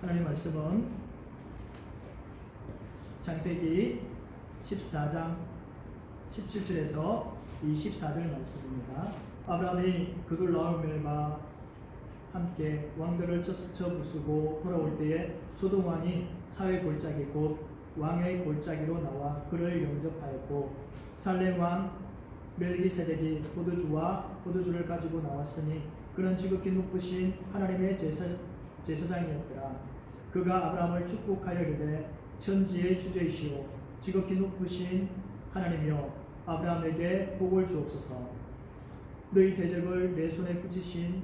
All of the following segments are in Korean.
하나님 말씀은 창세기 14장 17절에서 24절 말씀입니다. 아브라함이 그돌라오멜과 함께 왕들을 쳐 부수고 돌아올 때에 소돔 왕이 사회 골짜기 곧 왕의 골짜기로 나와 그를 영접하였고 살렘 왕 멜기세덱이 포도주를 가지고 나왔으니 그는 지극히 높으신 하나님의 제사장이었더라. 그가 아브라함을 축복하여 이르되 천지의 주제이시오 지극히 높으신 하나님이여 아브라함에게 복을 주옵소서. 너희 대적을 내 손에 붙이신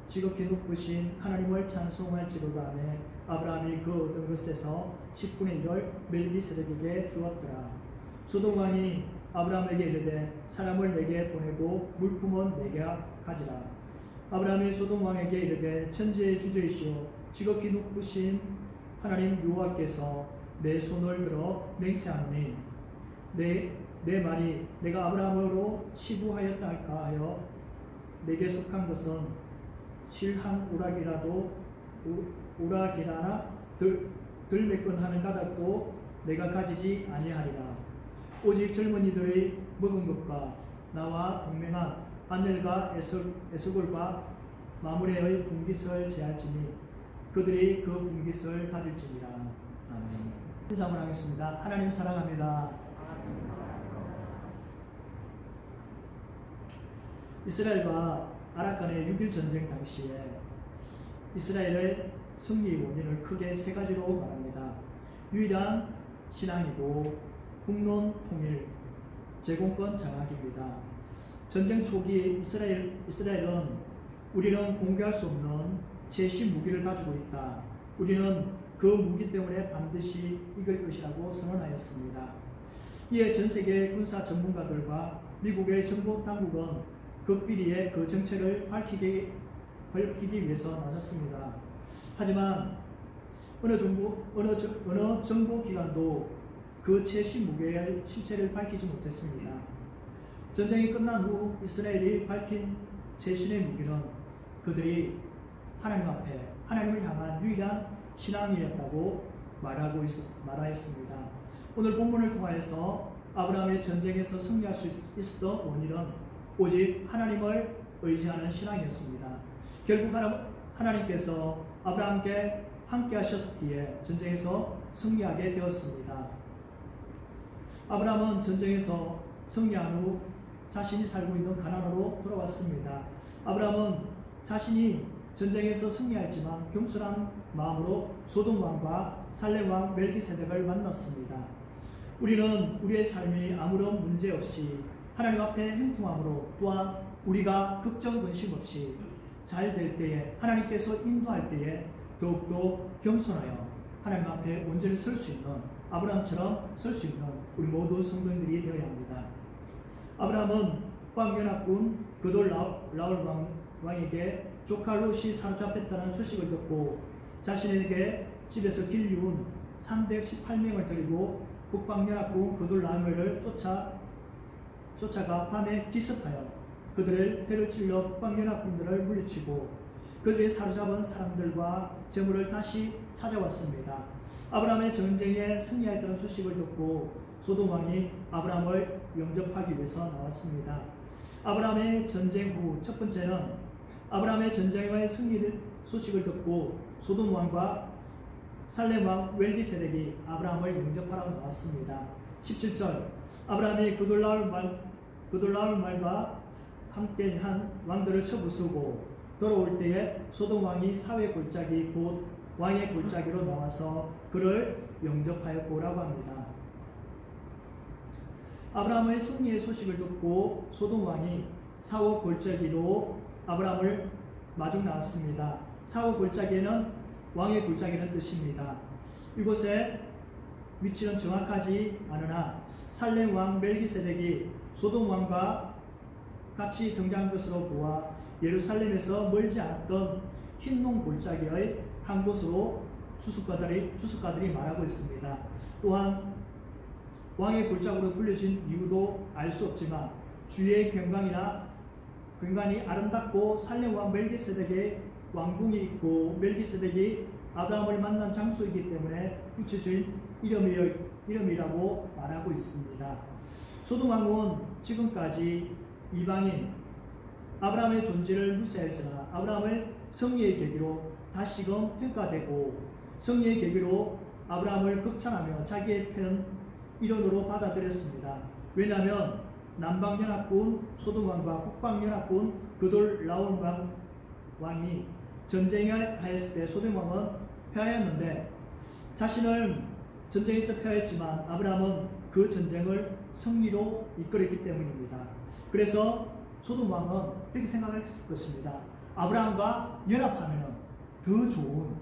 지극히 높으신 하나님을 찬송할지로다 하매 아브라함이 그 얻은 것에서 10분의 1을 멜기세덱에게 주었더라. 소돔 왕이 아브라함에게 이르되 사람을 내게 보내고 물품은 내게 가지라. 아브라함이 소돔 왕에게 이르되 천지의 주제이시오 지극히 높으신 하나님 여호와께서 내 손을 들어 맹세하노니 내 말이 내가 아브라함으로 치부하였다 할까 하여 내게 속한 것은 실한 우락이라나 들매끈하는 가닥도 내가 가지지 아니하리라. 오직 젊은이들의 먹은 것과 나와 동맹한 안넬과 에스골과 마므레의 분깃을 제할지니 그들이 그 분깃을 가질지니라. 아멘. 인사를 하겠습니다. 하나님 사랑합니다. 이스라엘과 아랍 간의 6.1 전쟁 당시에 이스라엘의 승리 원인을 크게 세 가지로 말합니다. 유일한 신앙이고 국론 통일, 제공권 장악입니다. 전쟁 초기 이스라엘은 우리는 공개할 수 없는 최신 무기를 가지고 있다. 우리는 그 무기 때문에 반드시 이길 것이라고 선언하였습니다. 이에 전 세계 군사 전문가들과 미국의 정보 당국은 극비리에 그 정체를 밝히기 위해서 나섰습니다. 하지만 어느 정보기관도 그 최신 무기의 실체를 밝히지 못했습니다. 전쟁이 끝난 후 이스라엘이 밝힌 최신의 무기는 그들이 하나님 앞에 하나님을 향한 유일한 신앙이었다고 말하였습니다. 오늘 본문을 통하여서 아브라함의 전쟁에서 승리할 수 있었던 원인은 오직 하나님을 의지하는 신앙이었습니다. 결국 하나님께서 아브라함께 함께 하셨기에 전쟁에서 승리하게 되었습니다. 아브라함은 전쟁에서 승리한 후 자신이 살고 있는 가나안으로 돌아왔습니다. 아브라함은 자신이 전쟁에서 승리하였지만 겸손한 마음으로 소돔 왕과 살렘 왕 멜기세덱을 만났습니다. 우리는 우리의 삶이 아무런 문제 없이 하나님 앞에 행통함으로 또한 우리가 걱정 근심 없이 잘 될 때에 하나님께서 인도할 때에 더욱더 겸손하여 하나님 앞에 온전히 설 수 있는 아브라함처럼 설 수 있는 우리 모든 성도들이 되어야 합니다. 아브라함은 광연합군 그돌라올 왕에게 조카 롯이 사로잡혔다는 소식을 듣고 자신에게 집에서 길리운 318명을 데리고 북방연합군 그돌라오멜을 쫓아가 밤에 기습하여 그들을 해를 찔러 북방연합군들을 물리치고 그들이 사로잡은 사람들과 재물을 다시 찾아왔습니다. 아브라함의 전쟁에 승리했다는 소식을 듣고 소돔 왕이 아브라함을 영접하기 위해서 나왔습니다. 아브라함의 전쟁 후 첫 번째는 아브라함의 전쟁의 승리 소식을 듣고 소돔 왕과 살렘 왕 멜기세덱이 아브라함을 영접하러 나왔습니다. 17절 아브라함이 그돌라올 말과 함께한 왕들을 쳐부수고 돌아올 때에 소돔 왕이 사회 골짜기 곧 왕의 골짜기로 나와서 그를 영접하였고라고 합니다. 아브라함의 승리의 소식을 듣고 소돔 왕이 사워 골짜기로 아브라함을 마중 나왔습니다. 사워 골짜기는 왕의 골짜기는 뜻입니다. 이곳의 위치는 정확하지 않으나 살렘 왕 멜기세덱이 소돔 왕과 같이 등장한 것으로 보아 예루살렘에서 멀지 않았던 흰농 골짜기의 한 곳으로 추수가들이 말하고 있습니다. 또한 왕의 골짜기로 불려진 이유도 알 수 없지만 주의 경관이 아름답고 살렘 왕 멜기세덱의 왕궁이 있고 멜기세덱이 아브라함을 만난 장소이기 때문에 붙여진 이름이라고 말하고 있습니다. 소돔 왕은 지금까지 이방인 아브라함의 존재를 무시했으나 아브라함을 승리의 계기로 다시금 평가되고 승리의 계기로 아브라함을 극찬하며 자기의 편 일원으로 받아들였습니다. 왜냐하면 남방연합군 소돔왕과 북방연합군 그돌라온 왕이 전쟁을 하였을 때 소돔왕은 패하였는데 자신을 전쟁에서 패하였지만 아브라함은 그 전쟁을 승리로 이끌었기 때문입니다. 그래서 소돔왕은 이렇게 생각했을 것입니다. 아브라함과 연합하면 더 좋은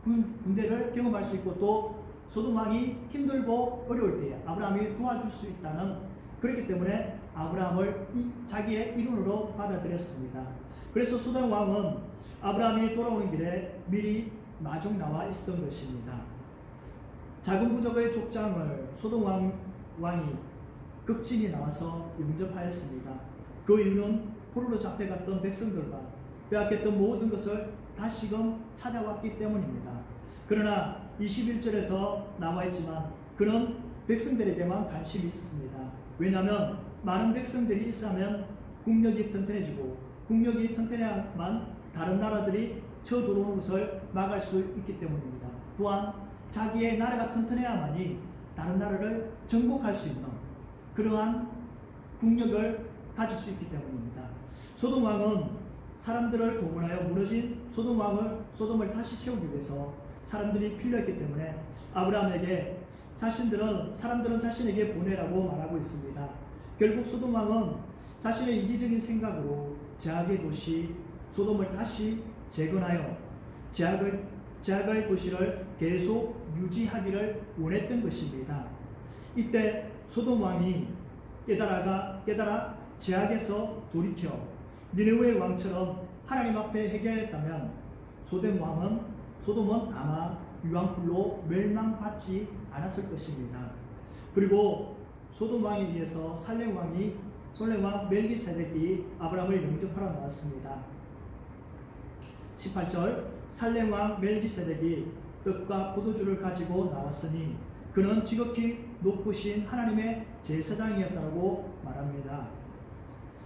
군대를 경험할 수 있고 또 소돔왕이 힘들고 어려울 때에 아브라함이 도와줄 수 있다는, 그렇기 때문에 아브라함을 자기의 일원으로 받아들였습니다. 그래서 소돔왕은 아브라함이 돌아오는 길에 미리 마중 나와 있었던 것입니다. 작은 부족의 족장을 소돔왕이 급진이 나와서 영접하였습니다. 그 이유는 포로로 잡혀갔던 백성들과 빼앗겼던 모든 것을 다시금 찾아왔기 때문입니다. 그러나 21절에서 나와 있지만 그는 백성들에게만 관심이 있었습니다. 왜냐하면 많은 백성들이 있으면 국력이 튼튼해지고 국력이 튼튼해야만 다른 나라들이 쳐들어오는 것을 막을 수 있기 때문입니다. 또한 자기의 나라가 튼튼해야만이 다른 나라를 정복할 수 있는 그러한 국력을 가질 수 있기 때문입니다. 소돔 왕은 사람들을 동원하여 무너진 소돔을 다시 세우기 위해서 사람들이 필요했기 때문에 아브라함에게 사람들은 자신에게 보내라고 말하고 있습니다. 결국 소돔 왕은 자신의 이기적인 생각으로 제약의 도시 소돔을 다시 재건하여 제약의 도시를 계속 유지하기를 원했던 것입니다. 이때 소돔 왕이 깨달아 제약에서 돌이켜 니느웨 왕처럼 하나님 앞에 회개하였다면 소돔은 아마 유황불로 멸망받지 않았을 것입니다. 그리고 소돔 왕에 의해서 살렘 왕 멜기세덱이 아브라함을 영접하러 나왔습니다. 18절 살렘 왕 멜기세덱이 떡과 포도주를 가지고 나왔으니 그는 지극히 높으신 하나님의 제사장이었다고 말합니다.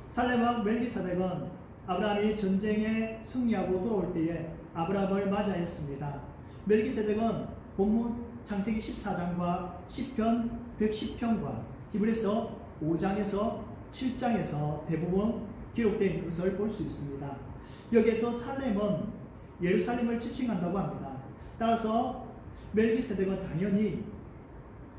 살렘 왕 멜기세덱은 아브라함이 전쟁에 승리하고 돌아올 때에 아브라함을 맞이하였습니다. 멜기세덱은 본문 창세기 14장과 시편 110편과 히브리서 5장에서 7장에서 대부분 기록되어 있는 것을 볼 수 있습니다. 여기에서 살렘은 예루살렘을 지칭한다고 합니다. 따라서 멜기세덱은 당연히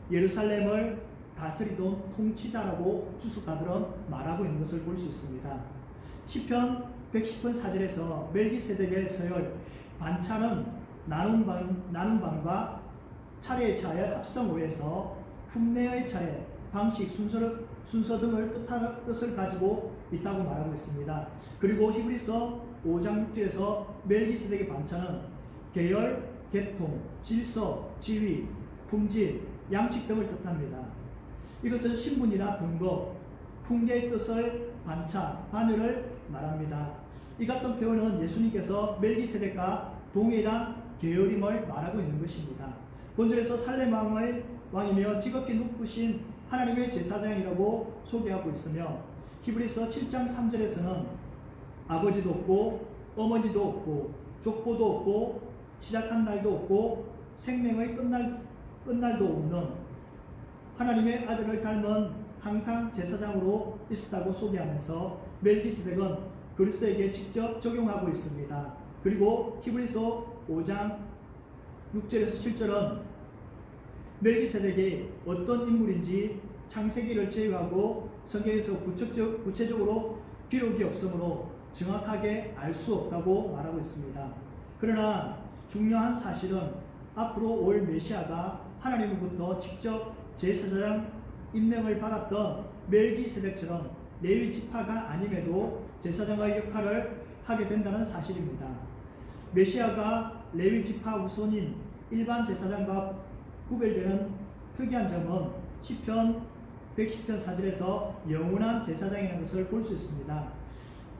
예루살렘을 다스리던 통치자라고 주석가들은 말하고 있는 것을 볼 수 있습니다. 시편 110편 4절에서 멜기세덱의 서열 반차는 나눔반과 차례의 차례 합성어에서 품례의 차례 방식 순서 등을 뜻을 가지고 있다고 말하고 있습니다. 그리고 히브리서 5장 6절에서 멜기세덱의 반차는 계열, 계통, 질서, 지위, 품질, 양식 등을 뜻합니다. 이것은 신분이나 등급, 풍계의 뜻을 반차, 반열을 말합니다. 이 같은 표현은 예수님께서 멜기세덱과 동일한 계열임을 말하고 있는 것입니다. 본절에서 살렘 왕이며 지극히 높으신 하나님의 제사장이라고 소개하고 있으며 히브리서 7장 3절에서는 아버지도 없고 어머니도 없고 족보도 없고 시작한 날도 없고 생명의 끝날도 없는 하나님의 아들을 닮은 항상 제사장으로 있었다고 소개하면서 멜기세덱은 그리스도에게 직접 적용하고 있습니다. 그리고 히브리서 5장 6절에서 7절은 멜기세덱이 어떤 인물인지 창세기를 제외하고 성경에서 구체적으로 기록이 없으므로 정확하게 알 수 없다고 말하고 있습니다. 그러나 중요한 사실은 앞으로 올 메시아가 하나님으로부터 직접 제사장 임명을 받았던 멜기세덱처럼 레위 지파가 아님에도 제사장의 역할을 하게 된다는 사실입니다. 메시아가 레위 지파 후손인 일반 제사장과 구별되는 특이한 점은 시편 110편 4절에서 영원한 제사장이라는 것을 볼 수 있습니다.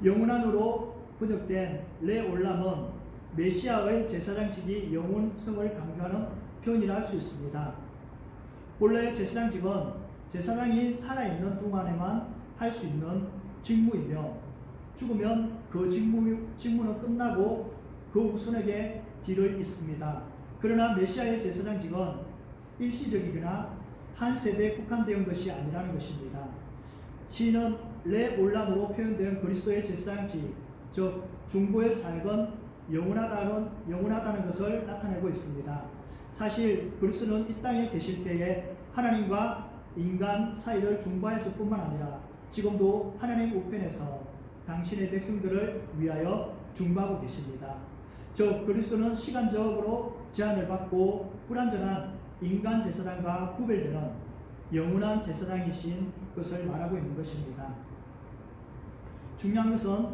영원한으로 번역된 레올람은 메시아의 제사장직이 영원성을 강조하는 표현이라 할 수 있습니다. 본래 제사장직은 제사장이 살아있는 동안에만 할 수 있는 직무이며 죽으면 그 직무는 끝나고 그 후손에게 뒤를 잇습니다. 그러나 메시아의 제사장직은 일시적이거나 한 세대에 국한되어 것이 아니라는 것입니다. 시인은 레올람으로 표현된 그리스도의 제사장직, 즉 중보의 사역은 영원하다는 것을 나타내고 있습니다. 사실 그리스도는 이 땅에 계실 때에 하나님과 인간 사이를 중보하였을 뿐만 아니라 지금도 하나님 우편에서 당신의 백성들을 위하여 중보하고 계십니다. 즉 그리스도는 시간적으로 제한을 받고 불완전한 인간 제사장과 구별되는 영원한 제사장이신 것을 말하고 있는 것입니다. 중요한 것은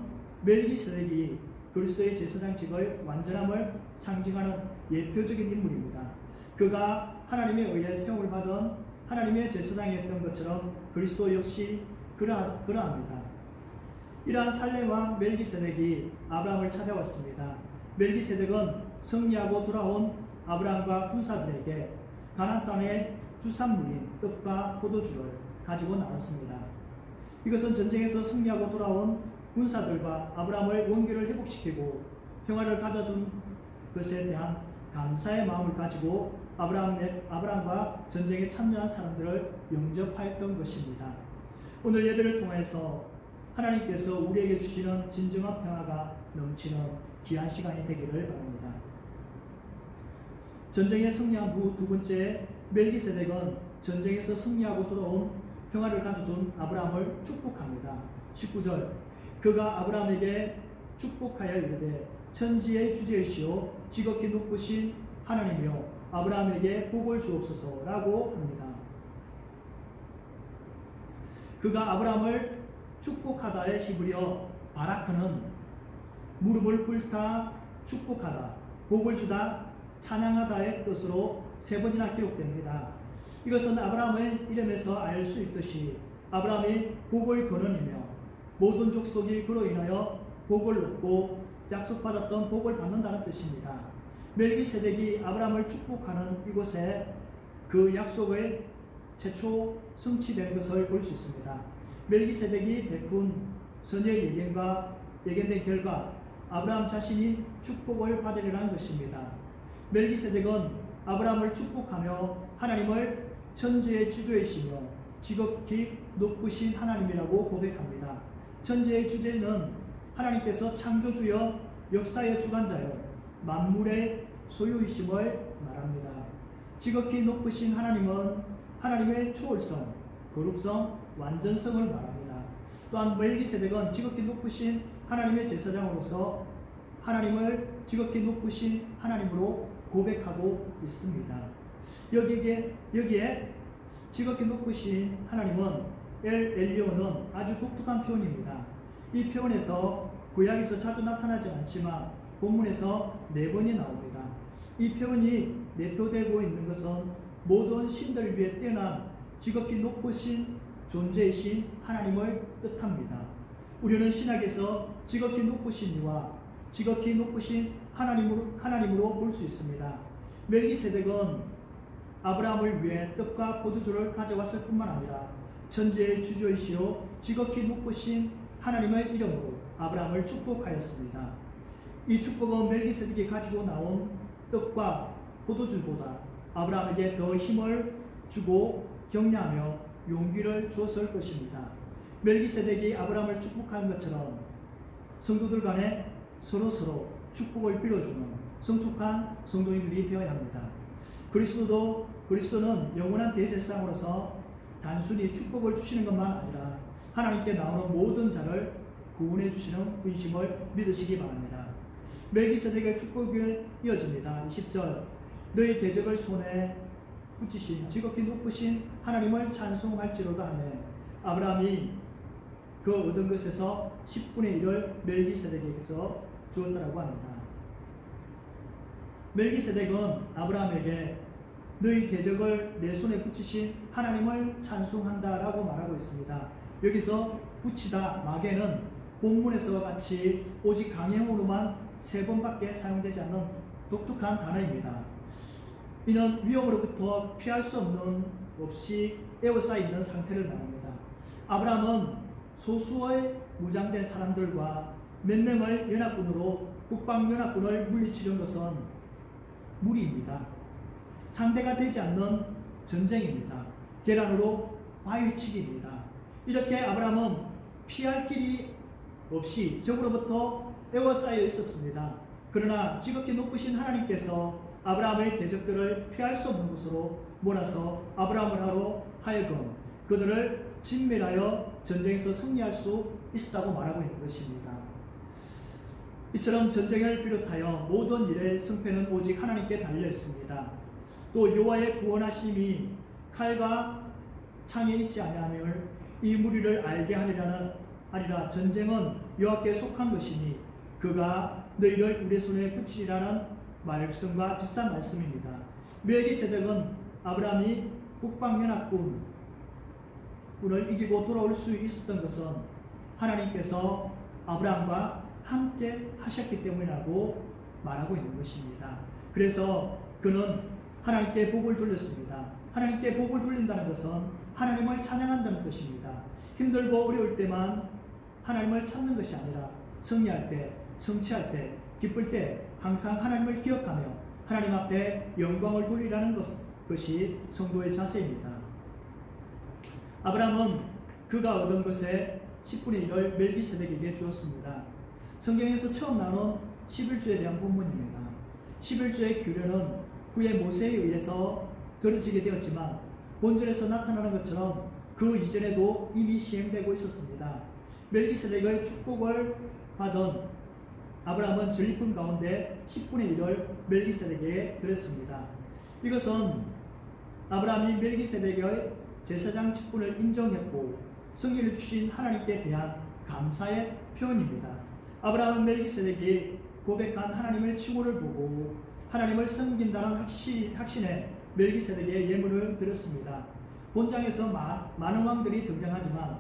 멜기세덱이 그리스도의 제사장직의 완전함을 상징하는 예표적인 인물입니다. 그가 하나님에 의해 세움을 받은 하나님의 제사장이었던 것처럼 그리스도 역시 그러합니다. 이러한 살렘왕 멜기세덱이 아브라함을 찾아왔습니다. 멜기세덱은 승리하고 돌아온 아브라함과 군사들에게 가나안 땅의 주산물인 떡과 포도주를 가지고 나왔습니다. 이것은 전쟁에서 승리하고 돌아온 군사들과 아브라함의 원기를 회복시키고 평화를 가져준 것에 대한 감사의 마음을 가지고 아브라함과 전쟁에 참여한 사람들을 영접하였던 것입니다. 오늘 예배를 통해서 하나님께서 우리에게 주시는 진정한 평화가 넘치는 귀한 시간이 되기를 바랍니다. 전쟁에 승리한 후 두 번째, 멜기세덱은 전쟁에서 승리하고 돌아온 평화를 가져준 아브라함을 축복합니다. 19절, 그가 아브라함에게 축복하여 이르되 천지의 주제이시오 지극히 높으신 하나님이여 아브라함에게 복을 주옵소서라고 합니다. 그가 아브라함을 축복하다의 히브리어 바라크는 무릎을 꿇다, 축복하다, 복을 주다, 찬양하다의 뜻으로 세 번이나 기록됩니다. 이것은 아브라함의 이름에서 알 수 있듯이 아브라함이 복을 거느이며 모든 족속이 그로 인하여 복을 얻고 약속받았던 복을 받는다는 뜻입니다. 멜기세덱이 아브라함을 축복하는 이곳에 그 약속의 최초 성취된 것을 볼 수 있습니다. 멜기세덱이 베푼 선의 예견된 결과 아브라함 자신이 축복을 받으리라는 것입니다. 멜기세덱은 아브라함을 축복하며 하나님을 천지의 주주이시며 지극히 높으신 하나님이라고 고백합니다. 천지의 주제는 하나님께서 창조주여 역사의 주관자여 만물의 소유이심을 말합니다. 지극히 높으신 하나님은 하나님의 초월성, 거룩성, 완전성을 말합니다. 또한 멜기세덱은 지극히 높으신 하나님의 제사장으로서 하나님을 지극히 높으신 하나님으로 고백하고 있습니다. 여기에 지극히 높으신 하나님은 엘리오는 아주 독특한 표현입니다. 이 표현에서 구약에서 자주 나타나지 않지만 본문에서 4번이 나옵니다. 이 표현이 내표되고 있는 것은 모든 신들 위에 뛰어난 지극히 높으신 존재이신 하나님을 뜻합니다. 우리는 신약에서 지극히 높으신 이와 지극히 높으신 하나님으로 볼 수 있습니다. 멜기세덱은 아브라함을 위해 떡과 포도주를 가져왔을 뿐만 아니라 천지의 주주이시오 지극히 높으신 하나님의 이름으로 아브라함을 축복하였습니다. 이 축복은 멜기세덱이 가지고 나온 떡과 포도주보다 아브라함에게 더 힘을 주고 격려하며 용기를 주었을 것입니다. 멜기세덱이 아브라함을 축복한 것처럼 성도들 간에 서로 축복을 빌어주는 성숙한 성도인들이 되어야 합니다. 그리스도는 영원한 대제사장으로서 단순히 축복을 주시는 것만 아니라 하나님께 나오는 모든 자를 구원해 주시는 분심을 믿으시기 바랍니다. 멜기세덱의 축복이 이어집니다. 20절, 너희 대적을 손에 붙이신 지극히 높으신 하나님을 찬송할지로다 하며 아브라함이 그 얻은 것에서 10분의 1을 멜기세덱에게서 주었다라고 합니다. 멜기세덱은 아브라함에게 너희 대적을 내 손에 붙이신 하나님을 찬송한다라고 말하고 있습니다. 여기서 붙이다, 마게는 본문에서와 같이 오직 강행으로만 3번밖에 사용되지 않는 독특한 단어입니다. 이는 위험으로부터 피할 수 없이 에워싸여 있는 상태를 말합니다. 아브라함은 소수의 무장된 사람들과 몇 명의 연합군으로 북방연합군을 물리치려는 것은 무리입니다. 상대가 되지 않는 전쟁입니다. 계란으로 바위치기입니다. 이렇게 아브라함은 피할 길이 없이 적으로부터 에워싸여 있었습니다. 그러나 지극히 높으신 하나님께서 아브라함의 대적들을 피할 수 없는 곳으로 몰아서 아브라함을 하여금 그들을 진멸하여 전쟁에서 승리할 수 있었다고 말하고 있는 것입니다. 이처럼 전쟁을 비롯하여 모든 일의 승패는 오직 하나님께 달려 있습니다. 또 여호와의 구원하심이 칼과 창에 있지 아니하며 이 무리를 알게 하리라. 전쟁은 여호와께 속한 것이니 그가 너희를 우리 손에 붙이리라는 말씀과 비슷한 말씀입니다. 멜기세덱은 아브라함이 북방연합군을 이기고 돌아올 수 있었던 것은 하나님께서 아브라함과 함께 하셨기 때문이라고 말하고 있는 것입니다. 그래서 그는 하나님께 복을 돌렸습니다. 하나님께 복을 돌린다는 것은 하나님을 찬양한다는 뜻입니다. 힘들고 어려울 때만 하나님을 찾는 것이 아니라 승리할 때, 성취할 때, 기쁠 때 항상 하나님을 기억하며 하나님 앞에 영광을 돌리라는 것이 성도의 자세입니다. 아브라함은 그가 얻은 것의 10분의 1을 멜기세덱에게 주었습니다. 성경에서 처음 나온 11조에 대한 본문입니다. 11조의 규례는 후에 모세에 의해서 들어지게 되었지만 본절에서 나타나는 것처럼 그 이전에도 이미 시행되고 있었습니다. 멜기세덱의 축복을 받은 아브라함은 전리품 가운데 10분의 1을 멜기세덱에게 드렸습니다. 이것은 아브라함이 멜기세덱의 제사장 직분을 인정했고 승리를 주신 하나님께 대한 감사의 표현입니다. 아브라함은 멜기세덱이 고백한 하나님의 칭호를 보고 하나님을 섬긴다는 확신에 멜기세덱에 예물을 드렸습니다. 본장에서 많은 왕들이 등장하지만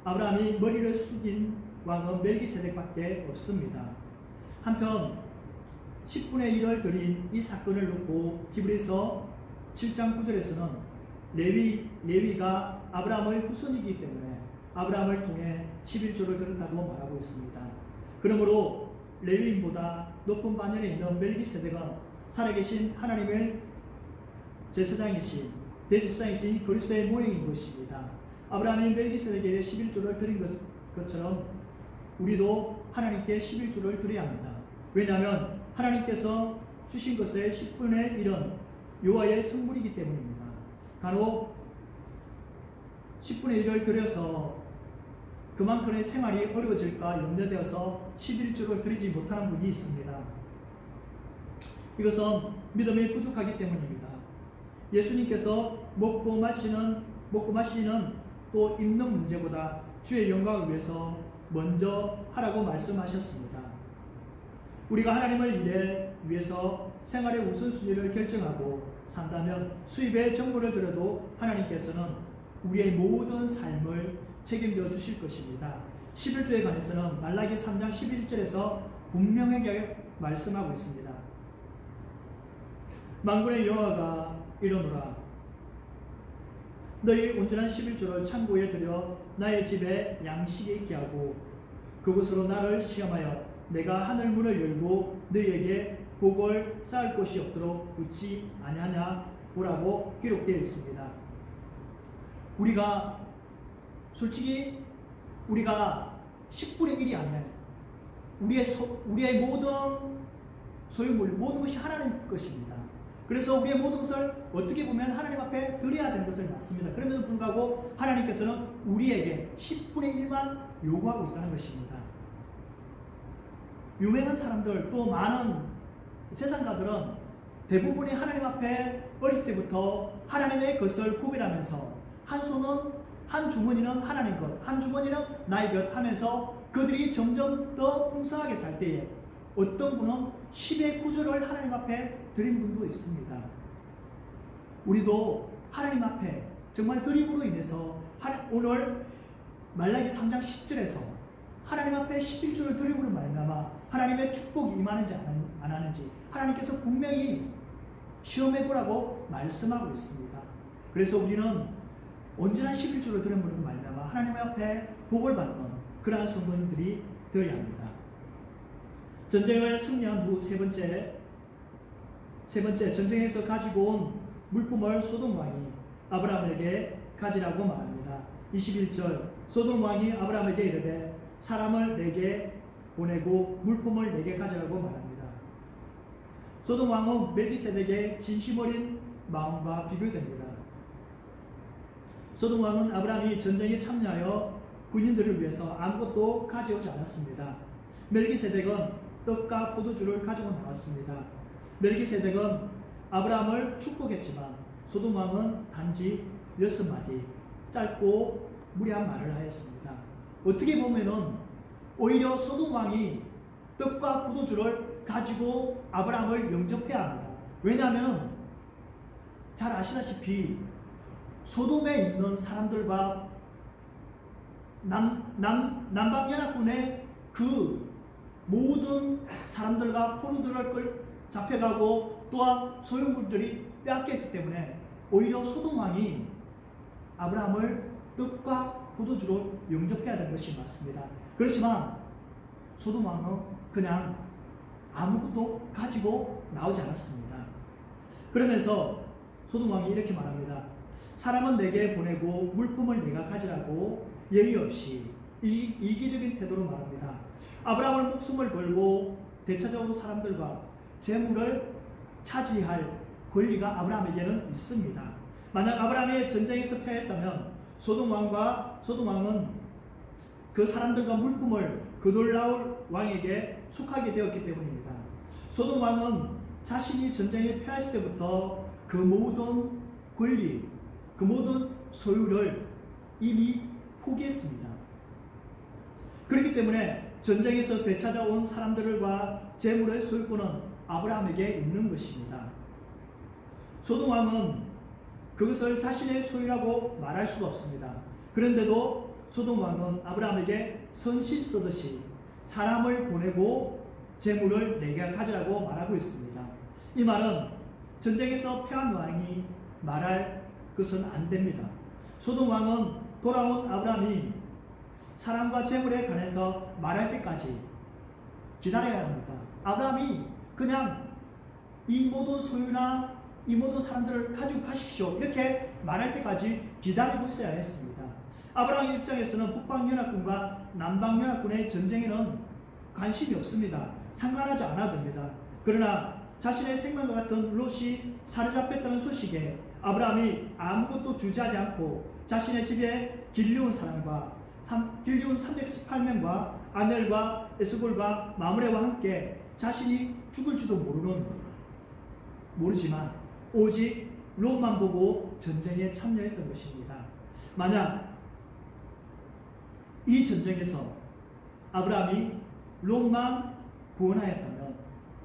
아브라함이 머리를 숙인 왕은 멜기세덱밖에 없습니다. 한편 10분의 1을 드린 이 사건을 놓고 히브리서 7장 9절에서는 레위가 아브라함의 후손이기 때문에 아브라함을 통해 11조를 드렸다고 말하고 있습니다. 그러므로 레위인보다 높은 반열에 있는 멜기세덱은 살아계신 하나님의 제사장이신 대제사장이신 그리스도의 모형인 것입니다. 아브라함이 멜기세덱에게 11조를 드린 것처럼 우리도 하나님께 11조를 드려야 합니다. 왜냐하면 하나님께서 주신 것의 10분의 1은 여호와의 성물이기 때문입니다. 간혹 10분의 1을 드려서 그만큼의 생활이 어려워질까 염려되어서 11조를 드리지 못하는 분이 있습니다. 이것은 믿음이 부족하기 때문입니다. 예수님께서 먹고 마시는 또 입는 문제보다 주의 영광을 위해서 먼저 하라고 말씀하셨습니다. 우리가 하나님을 일에 위해서 생활의 우선순위를 결정하고 산다면 수입의 정보를 들어도 하나님께서는 우리의 모든 삶을 책임져 주실 것입니다. 11조에 관해서는 말라기 3장 11절에서 분명하게 말씀하고 있습니다. 만군의 여호와가 이르노라 너희 온전한 11조를 창고에 들여 나의 집에 양식이 있게 하고 그곳으로 나를 시험하여 내가 하늘 문을 열고 너희에게 복을 쌓을 곳이 없도록 붙지 아니하냐 보라고 기록되어 있습니다. 우리가 솔직히 우리가 10분의 1이 아니에요. 우리의 모든 소유물, 모든 것이 하나님 것입니다. 그래서 우리의 모든 것을 어떻게 보면 하나님 앞에 드려야 되는 것을 맞습니다. 그럼에도 불구하고 하나님께서는 우리에게 10분의 1만 요구하고 있다는 것입니다. 유명한 사람들 또 많은 세상가들은 대부분이 하나님 앞에 어릴 때부터 하나님의 것을 구별하면서 한 주머니는 하나님 것, 한 주머니는 나의 것 하면서 그들이 점점 더 풍성하게 잘 때에 어떤 분은 10의 9조를 하나님 앞에 드린 분도 있습니다. 우리도 하나님 앞에 정말 드림으로 인해서 오늘 말라기 3장 10절에서 하나님 앞에 11조를 드림으로 말미암아 하나님의 축복이 임하는지 안 하는지 하나님께서 분명히 시험해보라고 말씀하고 있습니다. 그래서 우리는 언제나 11조를 들음으로 말미암아 하나님 앞에 복을 받는 그러한 성도님들이 되어야 합니다. 전쟁을 승리한 후 세 번째 전쟁에서 가지고 온 물품을 소돔 왕이 아브라함에게 가지라고 말합니다. 21절 소돔 왕이 아브라함에게 이르되 사람을 내게 보내고 물품을 내게 가지라고 말합니다. 소돔 왕은 멜기세덱의 진심 어린 마음과 비교됩니다. 소돔 왕은 아브라함이 전쟁에 참여하여 군인들을 위해서 아무것도 가져오지 않았습니다. 멜기세덱은 떡과 포도주를 가지고 나왔습니다. 멜기세덱은 아브라함을 축복했지만 소돔 왕은 단지 6마디 짧고 무례한 말을 하였습니다. 어떻게 보면은 오히려 소돔 왕이 떡과 포도주를 가지고 아브라함을 영접해야 합니다. 왜냐하면 잘 아시다시피 소돔에 있는 사람들과 남방연합군의 그 모든 사람들과 포로들을 잡혀가고 또한 소유물들이 빼앗겼기 때문에 오히려 소돔 왕이 아브라함을 떡과 포도주로 영접해야 될 것이 맞습니다. 그렇지만 소돔 왕은 그냥 아무것도 가지고 나오지 않았습니다. 그러면서 소돔 왕이 이렇게 말합니다. 사람은 내게 보내고 물품을 내가 가지라고 예의 없이 이기적인 태도로 말합니다. 아브라함은 목숨을 걸고 되찾아온 사람들과 재물을 차지할 권리가 아브라함에게는 있습니다. 만약 아브라함이 전쟁에서 패했다면 소돔 왕은 그 사람들과 물품을 그돌라올 왕에게 속하게 되었기 때문입니다. 소돔 왕은 자신이 전쟁에 패했을 때부터 그 모든 권리, 그 모든 소유를 이미 포기했습니다. 그렇기 때문에 전쟁에서 되찾아온 사람들과 재물의 소유권은 아브라함에게 있는 것입니다. 소돔 왕은 그것을 자신의 소유라고 말할 수가 없습니다. 그런데도 소돔 왕은 아브라함에게 선심 쓰듯이 사람을 보내고 재물을 내게 가지라고 말하고 있습니다. 이 말은 전쟁에서 패한 왕이 말할 것은 안 됩니다. 소돔 왕은 돌아온 아브라함이 사람과 재물에 관해서 말할 때까지 기다려야 합니다. 아브라함이 그냥 이 모든 소유나 이 모든 사람들을 가지고 가십시오 이렇게 말할 때까지 기다리고 있어야 했습니다. 아브라함 입장에서는 북방연합군과 남방연합군의 전쟁에는 관심이 없습니다. 상관하지 않아도 됩니다. 그러나 자신의 생명과 같은 롯이 사로잡혔다는 소식에 아브라함이 아무것도 주저하지 않고 자신의 집에 길리온 사람과 길리온 318명과 아넬과 에스골과 마므레와 함께 자신이 죽을지도 모르지만 오직 롯만 보고 전쟁에 참여했던 것입니다. 만약 이 전쟁에서 아브라함이 롯만 구원하였다면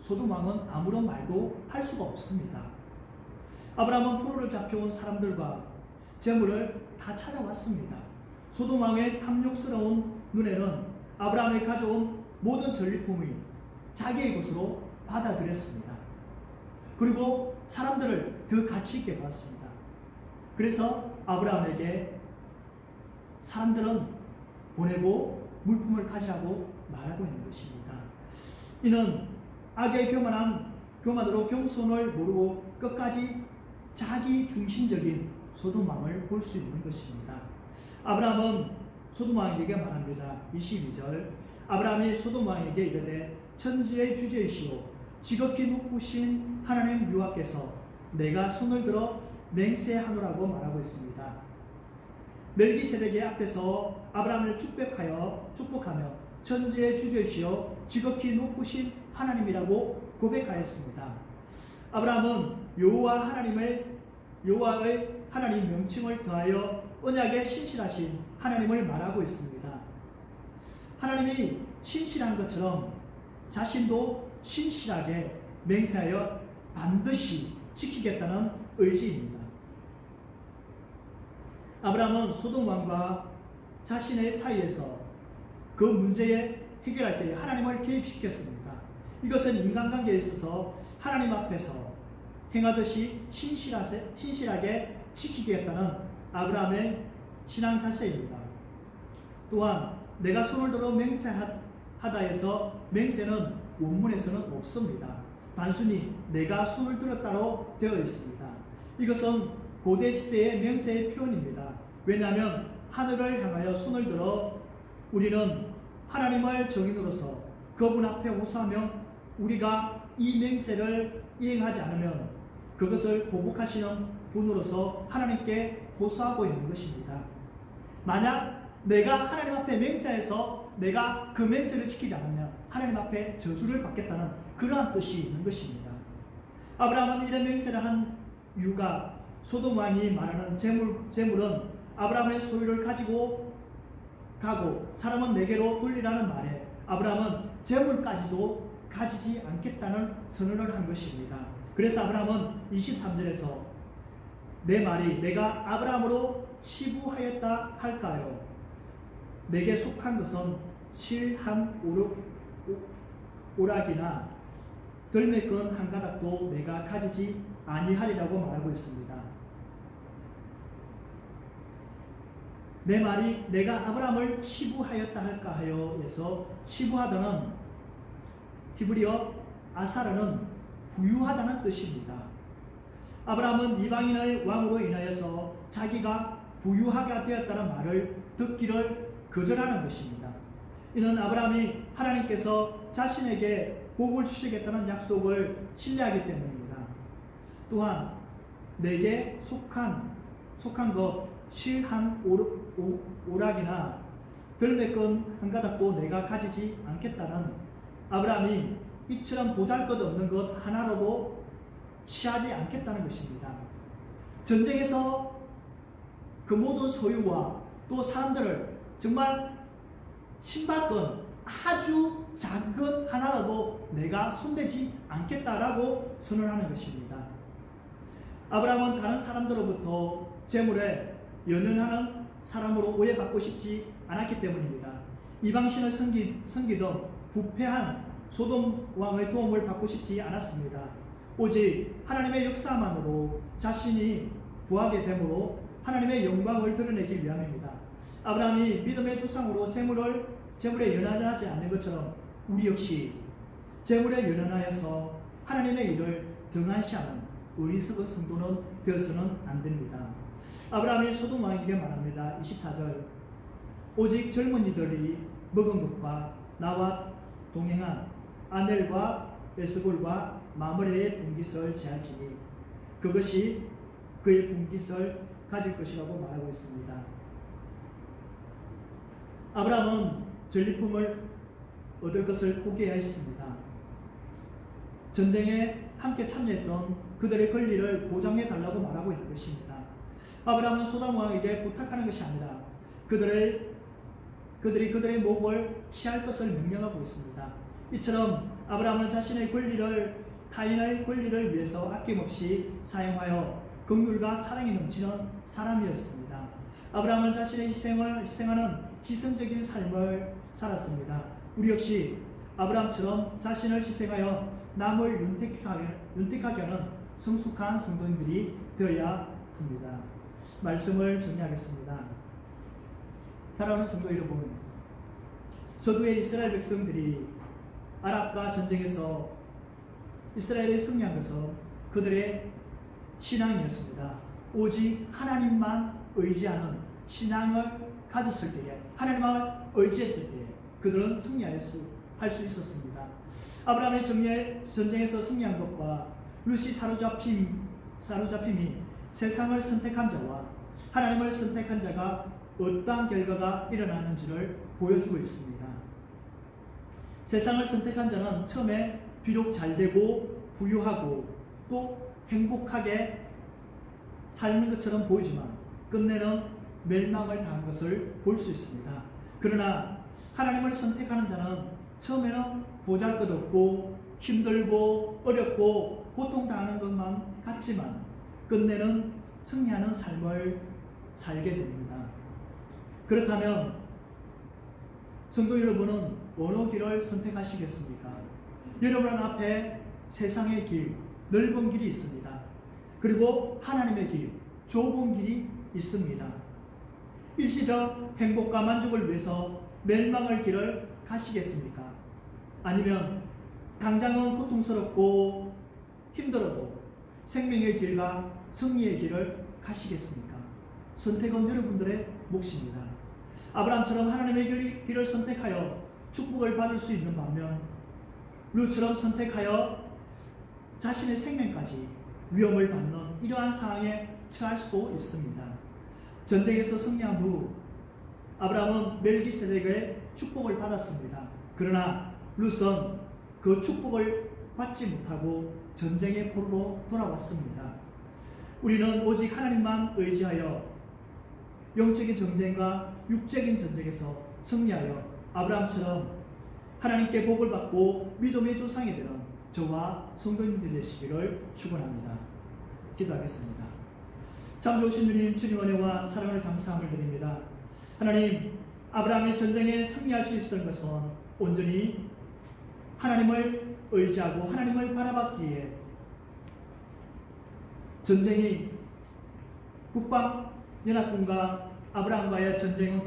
소돔 왕은 아무런 말도 할 수가 없습니다. 아브라함은 포로를 잡혀온 사람들과 재물을 다 찾아왔습니다. 소돔 왕의 탐욕스러운 눈에는 아브라함이 가져온 모든 전리품이 자기의 것으로 받아들였습니다. 그리고 사람들을 더 가치 있게 봤습니다. 그래서 아브라함에게 사람들은 보내고 물품을 가지라고 말하고 있는 것입니다. 이는 악의 교만으로 겸손을 모르고 끝까지 자기 중심적인 소돔 왕을 볼 수 있는 것입니다. 아브라함은 소돔 왕에게 말합니다. 22절 아브라함이 소돔 왕에게 이르되 천지의 주제이시오 지극히 높으신 하나님 여호와께서 내가 손을 들어 맹세하노라고 말하고 있습니다. 멜기세덱의 앞에서 아브라함을 축복하며 천지의 주제이시오 지극히 높으신 하나님이라고 고백하였습니다. 아브라함은 여호와의 하나님 명칭을 더하여 언약에 신실하신 하나님을 말하고 있습니다. 하나님이 신실한 것처럼 자신도 신실하게 맹세하여 반드시 지키겠다는 의지입니다. 아브라함은 소돔 왕과 자신의 사이에서 그 문제에 해결할 때 하나님을 개입시켰습니다. 이것은 인간관계에 있어서 하나님 앞에서 행하듯이 신실하게 지키겠다는 아브라함의 신앙 자세입니다. 또한 내가 손을 들어 맹세하다 해서 맹세는 원문에서는 없습니다. 단순히 내가 손을 들었다로 되어 있습니다. 이것은 고대 시대의 맹세의 표현입니다. 왜냐하면 하늘을 향하여 손을 들어 우리는 하나님을 정인으로서 그분 앞에 호소하며 우리가 이 맹세를 이행하지 않으면 그것을 보복하시는 분으로서 하나님께 호소하고 있는 것입니다. 만약 내가 하나님 앞에 맹세해서 내가 그 맹세를 지키지 않으면 하나님 앞에 저주를 받겠다는 그러한 뜻이 있는 것입니다. 아브라함은 이런 맹세를 한 이유가 소돔 왕이 말하는 재물은 아브라함의 소유를 가지고 가고 사람은 내게로 돌리라는 말에 아브라함은 재물까지도 가지지 않겠다는 선언을 한 것입니다. 그래서 아브라함은 23절에서 내 말이 내가 아브라함으로 치부하였다 할까요? 내게 속한 것은 실 한 오락이나 들매건 한 가닥도 내가 가지지 아니하리라고 말하고 있습니다. 내 말이 내가 아브라함을 치부하였다 할까 하여에서 치부하다는 히브리어 아사라는 부유하다는 뜻입니다. 아브라함은 이방인의 왕으로 인하여서 자기가 부유하게 되었다는 말을 듣기를 거절하는 것입니다. 이는 아브라함이 하나님께서 자신에게 복을 주시겠다는 약속을 신뢰하기 때문입니다. 또한 내게 속한 것 실 한 오락이나 들매건 한 가닥도 내가 가지지 않겠다는 아브라함이 이처럼 보잘것없는 것 하나로도 취하지 않겠다는 것입니다. 전쟁에서 그 모든 소유와 또 사람들을 정말 신발끈 아주 작은 것 하나라도 내가 손대지 않겠다라고 선언하는 것입니다. 아브라함은 다른 사람들로부터 재물에 연연하는 사람으로 오해받고 싶지 않았기 때문입니다. 이방신을 섬기던 부패한 소돔 왕의 도움을 받고 싶지 않았습니다. 오직 하나님의 역사만으로 자신이 부하게 되므로 하나님의 영광을 드러내기 위함입니다. 아브라함이 믿음의 조상으로 재물에 연연하지 않는 것처럼 우리 역시 재물에 연연하여서 하나님의 일을 등한시하는 어리석은 성도는 되어서는 안 됩니다. 아브라함이 소돔 왕에게 말합니다. 24절 오직 젊은이들이 먹은 것과 나와 동행한 아넬과 에스골과 마므레의 분깃을 제할지니 그것이 그의 분깃을 가질 것이라고 말하고 있습니다. 아브라함은 전리품을 얻을 것을 포기하였습니다. 전쟁에 함께 참여했던 그들의 권리를 보장해 달라고 말하고 있는 것입니다. 아브라함은 소돔 왕에게 부탁하는 것이 아니라 그들이 그들의 목을 취할 것을 명령하고 있습니다. 이처럼 아브라함은 자신의 권리를 타인의 권리를 위해서 아낌없이 사용하여 긍휼과 사랑이 넘치는 사람이었습니다. 아브라함은 자신의 희생하는 희생적인 삶을 살았습니다. 우리 역시 아브라함처럼 자신을 희생하여 남을 윤택하게 하는 성숙한 성도인들이 되어야 합니다. 말씀을 정리하겠습니다. 사랑하는 성도 여러분, 서두의 이스라엘 백성들이 아랍과 전쟁에서 이스라엘이 승리한 것은 그들의 신앙이었습니다. 오직 하나님만 의지하는 신앙을 가졌을 때에, 하나님을 의지했을 때에 그들은 승리할 수 있었습니다. 아브라함의 전쟁에서 승리한 것과 룻이 사로잡힘이 세상을 선택한 자와 하나님을 선택한 자가 어떠한 결과가 일어나는지를 보여주고 있습니다. 세상을 선택한 자는 처음에 비록 잘되고 부유하고 또 행복하게 삶는 것처럼 보이지만 끝내는 멸망을 당한 것을 볼 수 있습니다. 그러나 하나님을 선택하는 자는 처음에는 보잘것없고 힘들고 어렵고 고통당하는 것만 같지만 끝내는 승리하는 삶을 살게 됩니다. 그렇다면 성도 여러분은 어느 길을 선택하시겠습니까? 여러분 앞에 세상의 길, 넓은 길이 있습니다. 그리고 하나님의 길, 좁은 길이 있습니다. 일시적 행복과 만족을 위해서 멸망의 길을 가시겠습니까? 아니면 당장은 고통스럽고 힘들어도 생명의 길과 승리의 길을 가시겠습니까? 선택은 여러분들의 몫입니다. 아브라함처럼 하나님의 길을 선택하여 축복을 받을 수 있는 반면 룻처럼 선택하여 자신의 생명까지 위험을 받는 이러한 상황에 처할 수도 있습니다. 전쟁에서 승리한 후 아브라함은 멜기세덱의 축복을 받았습니다. 그러나 룻은 그 축복을 받지 못하고 전쟁의 포로로 돌아왔습니다. 우리는 오직 하나님만 의지하여 영적인 전쟁과 육적인 전쟁에서 승리하여 아브라함처럼 하나님께 복을 받고 믿음의 조상이 되는 저와 성도님들 되시기를 축원합니다. 기도하겠습니다. 참 좋으신 주님, 주님 은혜와 사랑을 감사함을 드립니다. 하나님, 아브라함이 전쟁에 승리할 수 있었던 것은 온전히 하나님을 의지하고 하나님을 바라봤기에 전쟁이 북방 연합군과 아브라함과의 전쟁은